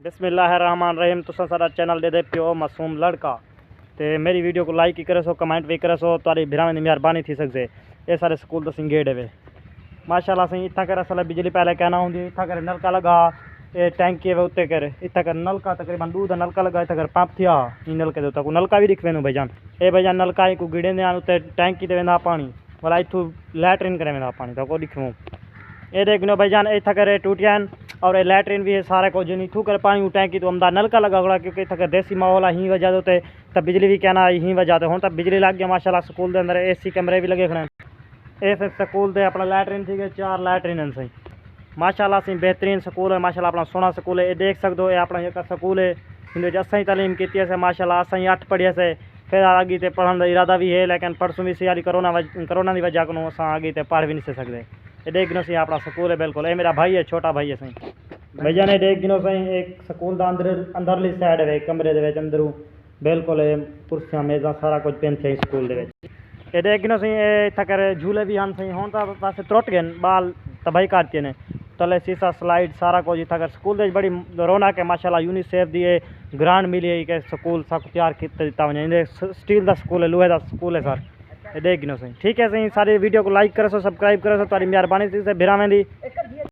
बिस्मिल्लाहिर्रहमानिर्रहीम। तुसा सारा चैनल दे पियो मासूम लड़का ते मेरी वीडियो को लाइक ही करे सो, कमेंट भी करे सो, तारी भरावां दी मेहरबानी थी सकदे। ये सारे स्कूल दसी गेट वे माशाल्लाह सही। इतना कर असल बिजली पहले कहना होंगी, इतना कर नलका लगा, ये टैंकी वे उत्ते कर, इतना कर नलका तकरीबन 2 नलका लगा, इतना कर पंप थिया इन नलके दे उत्ते को नलका भी दिख वेंदो भाईजान। ये भाईजान नलका ही को गिड़े ने उत्ते टैंकी ते वेंदा पानी, वाला इथू लैटरिन करे वेंदा पानी तो को दिखूं। ये देखो भाईजान इतना करे टूटियान और ये लैटरिन भी है सारे को जिन इथू कर पानी टैंकी तो अमदा नलका लगा गड़ा, क्योंकि इतना कर देसी माहौल ही वजह होते तब बिजली भी कहना ही वजह तो हूँ तब बिजली लग गया माशाल्लाह। स्कूल के अंदर AC कैमरे भी लगे खड़े। ये स्कूल के अपना लैटरिन थी 4 लैटरिन सही माशाल्लाह सही बेहतरीन स्कूल है माशाल्लाह। अपना सोहना स्कूल है, ये देख सकते हो। ये अपना एक स्कूल है इन असाई तालीम की से माशाल्लाह। असाई 8 पढ़िया से फिर आगे तो पढ़ने का इरादा भी है, लेकिन परसों भी सी कोरोना की वजह को अस आगे तो पढ़ भी नहीं सकते। ये देख गिनो सही अपना स्कूल है बिल्कुल। ये मेरा भाई है, छोटा भाई है सही भैया ने देख गिनो सही। एक स्कूल का अंदरली साइड है कमरे के अंदरों बिल्कुल कुर्सियां मेज़ा सारा कुछ पेन थे स्कूल के। ये देख गिनो सही। इतना कर झूले भी हैं सही हूँ तो बस त्रुट गए बाल तबाही करते हैं तले शीशा स्लाइड सारा कुछ। इतना कर स्कूल के बड़ी रौनक है माशाल्लाह। यूनिसेफ दी ग्रांट मिली है कि स्कूल सब तैयार किया वजे। स्टील का स्कूल है, लोहे का स्कूल है सर। ये देख गिनो सही। ठीक है सही। सारी वीडियो को लाइक करो, सब्सक्राइब करो, तारी मेहरबानी से भिरावें दी।